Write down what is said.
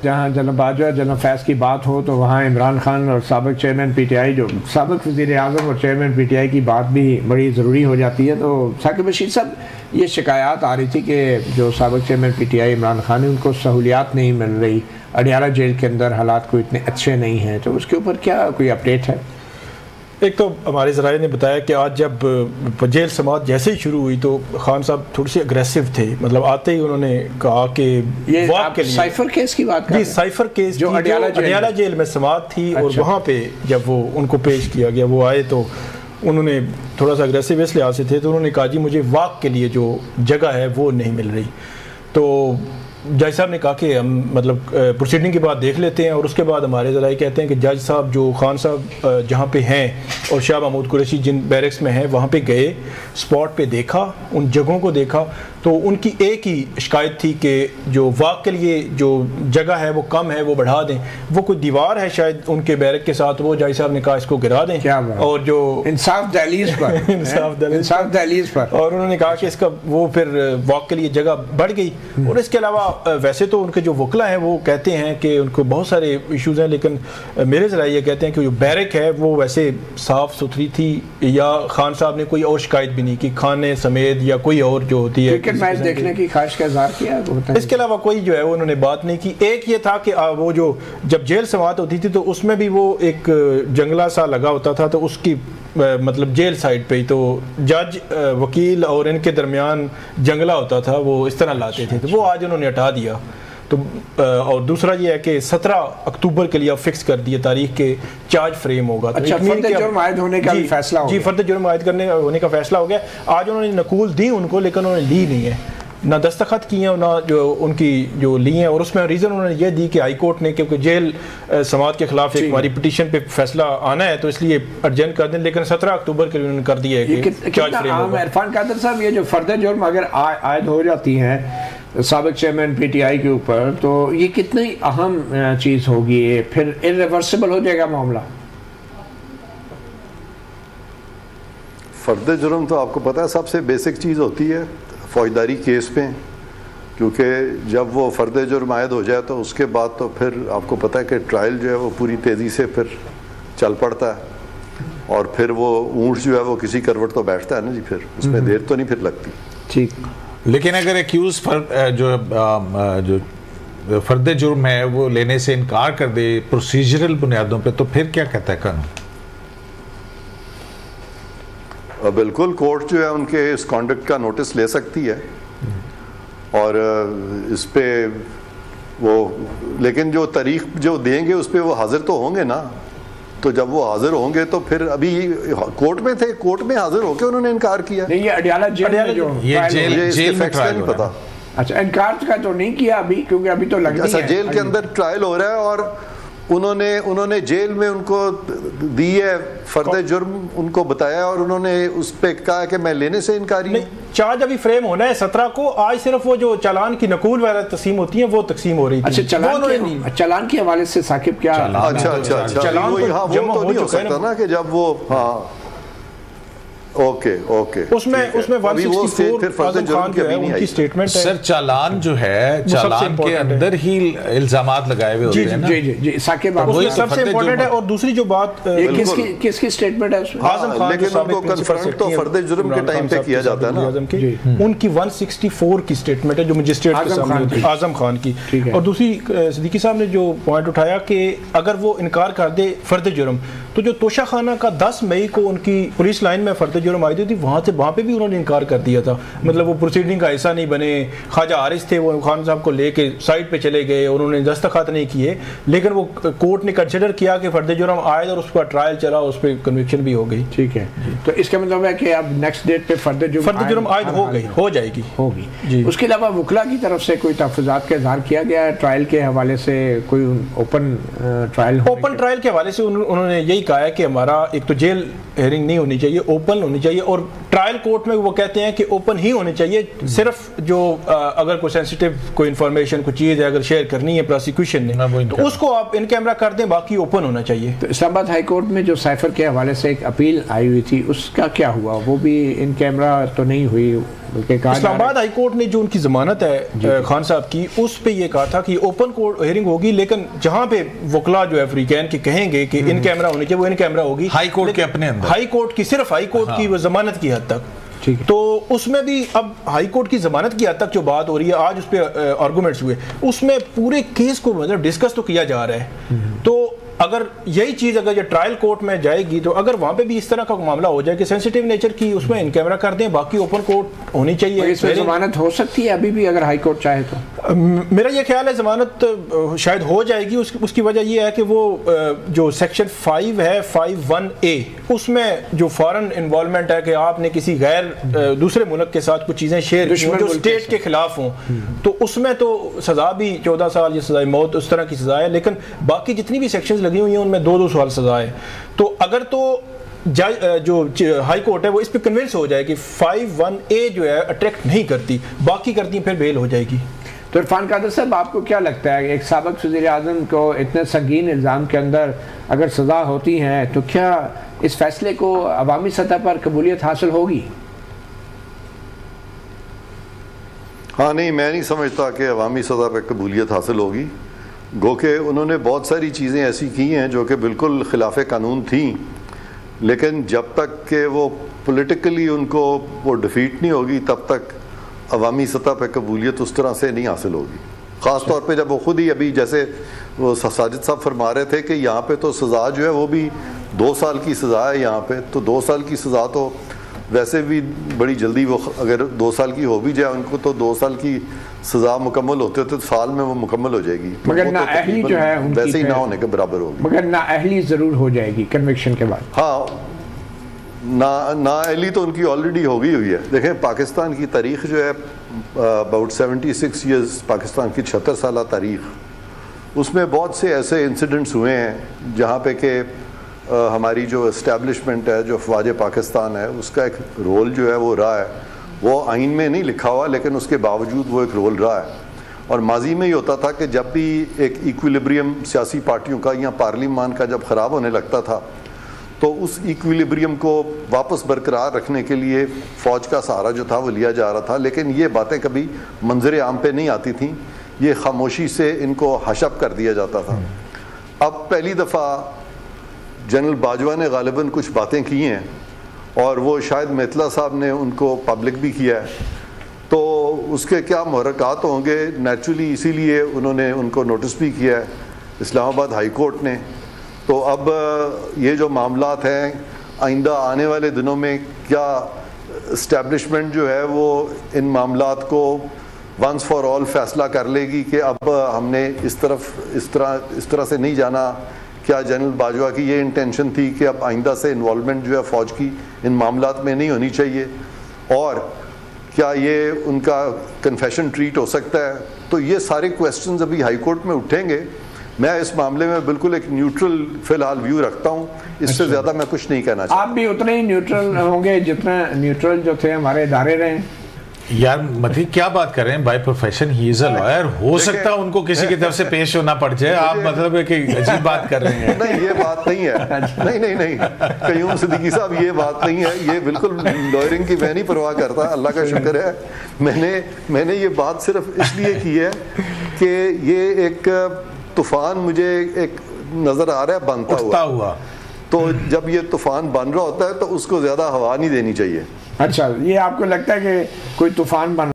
جہاں جناب باجوہ جناب فیض کی بات ہو تو وہاں عمران خان اور سابق چیئرمین پی ٹی آئی جو سابق وزیر اعظم اور چیئرمین پی ٹی آئی کی بات بھی بڑی ضروری ہو جاتی ہے. تو ثاقب بشیر صاحب یہ شکایات آ رہی تھی کہ جو سابق chairman P T I Imran Khan ہے ان کو سہولیات نہیں مل رہی, اڈیالہ جیل کے اندر حالات کوئی اتنے اچھے نہیں ہیں, تو اس کے اوپر کیا کوئی اپڈیٹ ہے؟ ایک تو ہمارے ذرائع نے بتایا کہ آج جب جیل سماعت جیسے ہی شروع ہوئی تو خان صاحب تھوڑی سی اگریسو تھے, مطلب آتے ہی انہوں نے کہا کہ یہ سائفر کیس کی بات کر رہے ہیں؟ سائفر کیس جو اڈیالہ جیل میں سماعت تھی اور وہاں پہ جب وہ ان کو پیش کیا گیا, وہ آئے تو انہوں نے تھوڑا سا اگریسو اس لحاظ سے تھے, تو انہوں نے کہا جی مجھے واک کے لیے جو جگہ ہے وہ نہیں مل رہی. تو جج صاحب نے کہا کہ ہم مطلب پروسیڈنگ کے بعد دیکھ لیتے ہیں, اور اس کے بعد ہمارے ذرائع کہتے ہیں کہ جج صاحب جو خان صاحب جہاں پہ ہیں اور شاہ محمود قریشی جن بیرکس میں ہیں وہاں پہ گئے, اسپاٹ پہ دیکھا, ان جگہوں کو دیکھا, تو ان کی ایک ہی شکایت تھی کہ جو واک کے لیے جو جگہ ہے وہ کم ہے, وہ بڑھا دیں. وہ کوئی دیوار ہے شاید ان کے بیرک کے ساتھ, وہ جج صاحب نے کہا اس کو گرا دیں, اور جو انصاف دہلیز پر انصاف دہلیز پر, اور انہوں نے کہا کہ اس کا وہ پھر واک کے لیے جگہ بڑھ گئی. اور اس کے علاوہ ویسے تو ان کے جو وکلا ہیں وہ کہتے ہیں کہ ان کو بہت سارے ایشوز ہیں, لیکن میرے ذرائع یہ کہتے ہیں کہ جو بیرک ہے وہ ویسے صاف ستھری تھی, یا خان صاحب نے کوئی اور شکایت بھی نہیں کی, کھانے سمیت یا کوئی اور جو ہوتی ہے کرکٹ میچ دیکھنے کی خواہش کا اظہار کیا. اس کے علاوہ کوئی جو ہے انہوں نے بات نہیں کی. ایک یہ تھا کہ وہ جو جب جیل سماعت ہوتی تھی تو اس میں بھی وہ ایک جنگلہ سا لگا ہوتا تھا, تو اس کی مطلب جیل سائڈ پہ ہی تو جج وکیل اور ان کے درمیان جنگلہ ہوتا تھا, وہ اس طرح لاتے تھے, تو وہ آج انہوں نے ہٹا دیا. تو اور دوسرا یہ ہے کہ 17 اکتوبر کے لیے اب فکس کر دیے تاریخ کے چارج فریم ہوگا. اچھا, فرد جرم عائد ہونے کا فیصلہ ہو گیا؟ جی, فرد جرم عائد کرنے ہونے کا فیصلہ ہو گیا. آج انہوں نے نقول دی ان کو, لیکن انہوں نے لی نہیں ہے, نہ دستخط کیے ہیں, نہ جو ان کی جو لی ہیں. اور اس میں ریزن انہوں نے یہ دی کہ ہائی کورٹ نے کیونکہ جیل سماعت کے خلاف ایک ہماری پٹیشن پہ فیصلہ آنا ہے تو اس لیے ارجنٹ کر دیں, لیکن 17 اکتوبر کے لیے انہوں نے کر دیا ہے کہ چارج فریم ہوگا. عرفان قادر صاحب, یہ جو فرد جرم اگر عائد ہو جاتی ہیں سابق چیئرمین پی ٹی آئی کے اوپر, تو یہ کتنی اہم چیز ہوگی, پھر irreversible ہو جائے گا معاملہ؟ فرد جرم تو آپ کو پتہ ہے سب سے بیسک چیز ہوتی ہے فوجداری کیس پہ, کیونکہ جب وہ فرد جرم عائد ہو جائے تو اس کے بعد تو پھر آپ کو پتہ ہے کہ ٹرائل جو ہے وہ پوری تیزی سے پھر چل پڑتا ہے, اور پھر وہ اونٹ جو ہے وہ کسی کروٹ تو بیٹھتا ہے نا جی, پھر اس میں دیر تو نہیں پھر لگتی. ٹھیک, لیکن اگر ایکیوز جو فرد جرم ہے وہ لینے سے انکار کر دے پروسیجرل بنیادوں پہ, تو پھر کیا کہتا ہے قانون؟ بالکل, کورٹ جو ہے ان کے اس کانڈکٹ کا نوٹس لے سکتی ہے, اور اس پہ وہ, لیکن جو تاریخ جو دیں گے اس پہ وہ حاضر تو ہوں گے نا, تو جب وہ حاضر ہوں گے تو پھر ابھی کورٹ میں تھے, کورٹ میں حاضر ہو کے انہوں نے انکار کیا. نہیں, یہ اڈیالہ جیل میں جو جیل میں ٹرائل نہیں پتا. اچھا, انکار کا تو نہیں کیا ابھی, کیونکہ ابھی تو لگنی ہے. جیل کے اندر ٹرائل ہو رہا ہے, اور انہوں نے جیل میں ان کو دی ہے فرد جرم, ان کو بتایا, اور انہوں نے اس پہ کہا کہ میں لینے سے انکاری ہوں. چارج ابھی فریم ہونا ہے 17 کو, آج صرف وہ جو چالان کی نقول وغیرہ تقسیم ہوتی ہیں وہ تقسیم ہو رہی تھی. اچھا, چالان کے حوالے سے ثاقب کیا؟ اچھا, وہ تو نہیں ہو سکتا نا کہ جب وہ, ہاں اوکے اس میں 164 اعظم خان جو ہے ان کی سٹیٹمنٹ ہے. سر, چالان جو ہے, چالان کے اندر ہی الزامات لگائے ہوئے ہوتے ہیں نا. جی ثاقب, وہ سب سے امپورٹنٹ ہے. اور دوسری جو بات, کس کی سٹیٹمنٹ ہے اس میں؟ اعظم خان, لیکن ان کو کنفرنٹ تو فرد جرم کے ٹائم پہ کیا جاتا ہے نا, ان کی 164 کی سٹیٹمنٹ ہے جو مجسٹریٹ کے سامنے ہوتی ہے, اعظم خان کی. اور دوسری صدیقی صاحب نے جو پوائنٹ اٹھایا کہ اگر وہ انکار کر دے فرد جرم, تو جو توشہ خانہ کا 10 مئی کو ان کی پولیس لائن میں فرد جرم آئی تھی, وہاں پہ بھی انہوں نے انکار کر دیا تھا. مطلب وہ پروسیڈنگ کا حصہ نہیں بنے. خواجہ حارث تھے, وہ خان صاحب کو لے کے سائٹ پہ چلے گئے, انہوں نے دستخط نہیں کیے, لیکن وہ کورٹ نے کنسیڈر کیا کہ فرد جرم عائد, اور اس کا ٹرائل چلا, اس پہ کنوکشن بھی ہو گئی. ٹھیک ہے, تو اس کا مطلب ہے کہ اب نیکسٹ ڈیٹ پہ فرد جرم عائد ہو جائے گی. اس کے علاوہ وکلا کی طرف سے کوئی تحفظات کا اظہار کیا گیا ہے ٹرائل کے حوالے سے؟ کوئی اوپن ٹرائل کے حوالے سے انہوں نے یہی کہا ہے کہ ہمارا ایک تو جیل ہیئرنگ نہیں ہونی چاہیے, اوپن ہونی چاہیے, اور ٹرائل کورٹ میں وہ کہتے ہیں کہ اوپن ہی ہونے چاہیے, صرف جو اگر کوئی سینسیٹیو کوئی انفارمیشن کوئی چیز ہے اگر شیئر کرنی ہے پروسیکیوشن نے تو اس کو آپ ان کیمرہ کر دیں, باقی اوپن ہونا چاہیے. تو اسلام آباد ہائی کورٹ میں جو سائفر کے حوالے سے ایک اپیل آئی ہوئی تھی اس کا کیا ہوا؟ وہ بھی ان کیمرہ تو نہیں ہوئی, بلکہ اسلام آباد ہائی کورٹ نے جو ان کی ضمانت ہے خان صاحب کی, اس پہ یہ کہا تھا کہ اوپن کورٹ ہیئرنگ ہوگی, لیکن جہاں پہ وکلا جو ہے فریقین کے کہیں گے کہ ان کیمرہ ہونے چاہیے وہ ان کیمرہ ہوگی ہائی کورٹ کے اپنے اندر, ہائی کورٹ کی صرف ہائی کورٹ کی وہ ضمانت کی حد تک. تو اس میں بھی اب ہائی کورٹ کی ضمانت کی حد تک جو بات ہو رہی ہے, آج اس پہ آرگومنٹس ہوئے, اس میں پورے کیس کو مطلب ڈسکس تو کیا جا رہا ہے. تو اگر یہی چیز اگر یہ ٹرائل کورٹ میں جائے گی تو اگر وہاں پہ بھی اس طرح کا معاملہ ہو جائے کہ سینسیٹیو نیچر کی, اس میں ان کیمرہ کر دیں, باقی اوپن کورٹ ہونی چاہیے. اس میں ضمانت ہو سکتی ہے ابھی بھی اگر ہائی کورٹ چاہے تو؟ میرا یہ خیال ہے ضمانت شاید ہو جائے گی. اس کی وجہ یہ ہے کہ وہ جو سیکشن 5 ہے 51A, اس میں جو فارن انوالومنٹ ہے کہ آپ نے کسی غیر دوسرے ملک کے ساتھ کچھ چیزیں شیئر کی جو اسٹیٹ کے خلاف ہوں, تو اس میں تو سزا بھی 14 سال یا سزائے موت اس طرح کی سزا ہے, لیکن باقی جتنی بھی سیکشنز لگی ہوئی ہیں ان میں 2 سال سزا ہے. تو اگر تو جو ہائی کورٹ ہے وہ اس پہ کنونس ہو جائے کہ 51A جو ہے اٹریکٹ نہیں کرتی, باقی کرتی پھر بیل ہو جائے گی. تو عرفان قادر صاحب آپ کو کیا لگتا ہے کہ ایک سابق وزیر اعظم کو اتنے سنگین الزام کے اندر اگر سزا ہوتی ہے تو کیا اس فیصلے کو عوامی سطح پر قبولیت حاصل ہوگی؟ ہاں نہیں, میں نہیں سمجھتا کہ عوامی سطح پہ قبولیت حاصل ہوگی, گو کہ انہوں نے بہت ساری چیزیں ایسی کی ہیں جو کہ بالکل خلاف قانون تھیں, لیکن جب تک کہ وہ پولیٹیکلی ان کو وہ ڈیفیٹ نہیں ہوگی تب تک عوامی سطح پہ قبولیت اس طرح سے نہیں حاصل ہوگی. خاص طور پہ جب وہ خود ہی ابھی جیسے وہ ساجد صاحب فرما رہے تھے کہ یہاں پہ تو سزا جو ہے وہ بھی 2 سال کی سزا ہے یہاں پہ, تو 2 سال کی سزا تو ویسے بھی بڑی جلدی, وہ اگر 2 سال کی ہو بھی جائے ان کو تو 2 سال کی سزا مکمل ہوتے ہوتے سال میں وہ مکمل ہو جائے گی, مگر نااہلی جو ہے ویسے ہی نہ ہونے کے برابر ہوگی, مگر نااہلی ضرور ہو جائے گی کنوکشن کے بعد. ہاں, نااہلی تو ان کی آلریڈی ہو گئی ہوئی ہے. دیکھیں پاکستان کی تاریخ جو ہے اباؤٹ 76 ایئرز, پاکستان کی 76 سالہ تاریخ, اس میں بہت سے ایسے انسیڈنٹس ہوئے ہیں جہاں پہ کہ ہماری جو اسٹیبلشمنٹ ہے, جو افواج پاکستان ہے, اس کا ایک رول جو ہے وہ رہا ہے. وہ آئین میں نہیں لکھا ہوا لیکن اس کے باوجود وہ ایک رول رہا ہے. اور ماضی میں یہ ہوتا تھا کہ جب بھی ایک ایکویلیبریم سیاسی پارٹیوں کا یا پارلیمان کا جب خراب ہونے لگتا تھا تو اس ایکویلیبریم کو واپس برقرار رکھنے کے لیے فوج کا سہارا جو تھا وہ لیا جا رہا تھا, لیکن یہ باتیں کبھی منظر عام پہ نہیں آتی تھیں, یہ خاموشی سے ان کو حش اپ کر دیا جاتا تھا. اب پہلی دفعہ جنرل باجوہ نے غالباً کچھ باتیں کی ہیں اور وہ شاید میتلا صاحب نے ان کو پبلک بھی کیا ہے, تو اس کے کیا محرکات ہوں گے نیچرلی, اسی لیے انہوں نے ان کو نوٹس بھی کیا ہے اسلام آباد ہائی کورٹ نے. تو اب یہ جو معاملات ہیں آئندہ آنے والے دنوں میں کیا اسٹیبلشمنٹ جو ہے وہ ان معاملات کو ونس فار آل فیصلہ کر لے گی کہ اب ہم نے اس طرح سے نہیں جانا. کیا جنرل باجوہ کی یہ انٹینشن تھی کہ اب آئندہ سے انوالومنٹ جو ہے فوج کی ان معاملات میں نہیں ہونی چاہیے, اور کیا یہ ان کا کنفیشن ٹریٹ ہو سکتا ہے؟ تو یہ سارے کویسچنز ابھی ہائی کورٹ میں اٹھیں گے. میں اس معاملے میں بالکل ایک نیوٹرل فی الحال ویو رکھتا ہوں, اس سے زیادہ میں کچھ نہیں کہنا چاہتا. آپ بھی اتنے ہی نیوٹرل ہوں گے جتنا نیوٹرل جو تھے ہمارے ادارے رہے. یار مدھی کیا بات کر رہے ہیں, by profession he is a lawyer, ہو سکتا ہے ان کو کسی کی طرف سے پیش ہونا پڑ جائے. آپ مطلب ہے کہ عجیب بات کر رہے ہیں. نہیں یہ بات نہیں ہے, نہیں قیوم صدیقی صاحب یہ بات نہیں ہے, یہ بالکل لائرنگ کی میں نہیں پرواہ کرتا, اللہ کا شکر ہے. میں نے یہ بات صرف اس لیے کی ہے کہ یہ ایک طوفان مجھے ایک نظر آ رہا ہے بنتا ہوا, تو جب یہ طوفان بن رہا ہوتا ہے تو اس کو زیادہ ہوا نہیں دینی چاہیے. اچھا, یہ آپ کو لگتا ہے کہ کوئی طوفان بن